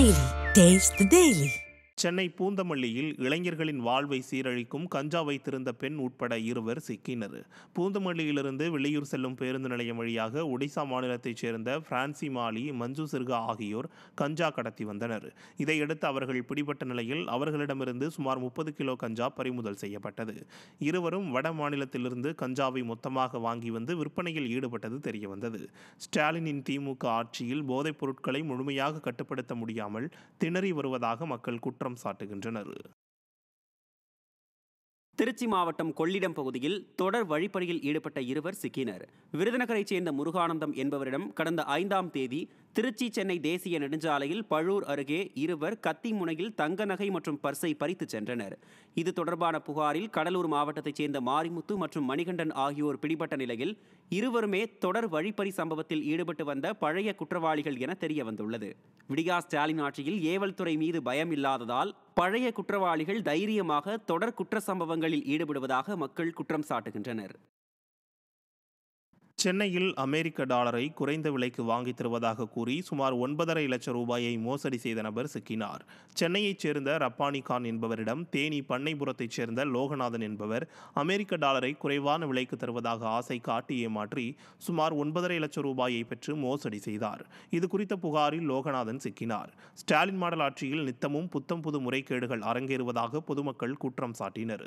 Daily. Taste the Daily. Chennai பூந்தமல்லியில் இளைஞர்களின் வாழ்வை சீரழிக்கும் கஞ்சா வைத்திருந்த பெண் உட்பட இருவர் சிக்கினர். பூந்தமல்லியிலிருந்து வெளியூர் செல்லும் பேருந்து நிலையம் வழியாக ஒடிசா மாநிலத்தைச் சேர்ந்த பிரான்சி மாலி, மஞ்சு சிர்கா ஆகியோர் கஞ்சா கடத்தி வந்தனர். இதையடுத்து அவர்கள் பிடிபட்ட நிலையில் அவர்களிடமிருந்து சுமார் 30 கிலோ கஞ்சா பறிமுதல் செய்யப்பட்டது. இருவரும் வட மாநிலத்திலிருந்து கஞ்சாவை மொத்தமாக வாங்கி வந்து விற்பனையில் ஈடுபட்டது தெரியவந்தது. ஸ்டாலினின் திமுக ஆட்சியில் போதைப் பொருட்களை முழுமையாக கட்டுப்படுத்த முடியாமல் திணறி வருவதாக மக்கள் குற்றம் சாட்டுகின்றனர். திருச்சி மாவட்டம் கொள்ளிடம் பகுதியில் தொடர் வழிப்பறியில் ஈடுபட்ட இருவர் சிக்கினர். விருதுநகரைச் சேர்ந்த முருகானந்தம் என்பவரிடம் கடந்த 5ஆம் தேதி திருச்சி சென்னை தேசிய நெடுஞ்சாலையில் பழூர் அருகே இருவர் கத்தி முனையில் தங்க நகை மற்றும் பர்ஸை பறித்து சென்றனர். இது தொடர்பான புகாரில் கடலூர் மாவட்டத்தைச் சேர்ந்த மாரிமுத்து மற்றும் மணிகண்டன் ஆகியோர் பிடிபட்ட நிலையில் இருவருமே தொடர் வழிப்பறி சம்பவத்தில் ஈடுபட்டு வந்த பழைய குற்றவாளிகள் என தெரிய வந்துள்ளது. விடியா ஸ்டாலின் ஆட்சியில் ஏவல் துறை மீது பயம் இல்லாததால் பழைய குற்றவாளிகள் தைரியமாக தொடர் குற்ற சம்பவங்களில் ஈடுபடுவதாக மக்கள் குற்றம் சாட்டுகின்றனர். சென்னையில் அமெரிக்க டாலரை குறைந்த விலைக்கு வாங்கித் தருவதாக கூறி சுமார் 9.5 லட்சம் ரூபாயை மோசடி செய்த நபர் சிக்கினார். சென்னையைச் சேர்ந்த ரப்பானி கான் என்பவரிடம் தேனி பண்ணைபுரத்தைச் சேர்ந்த லோகநாதன் என்பவர் அமெரிக்க டாலரை குறைவான விலைக்கு தருவதாக ஆசை காட்டி ஏமாற்றி சுமார் 9.5 லட்சம் ரூபாயை பெற்று மோசடி செய்தார். இது குறித்த புகாரில் லோகநாதன் சிக்கினார். ஸ்டாலின் மாடல் ஆட்சியில் நித்தமும் புத்தம் புது முறைகேடுகள் அரங்கேறுவதாக பொதுமக்கள் குற்றம் சாட்டினர்.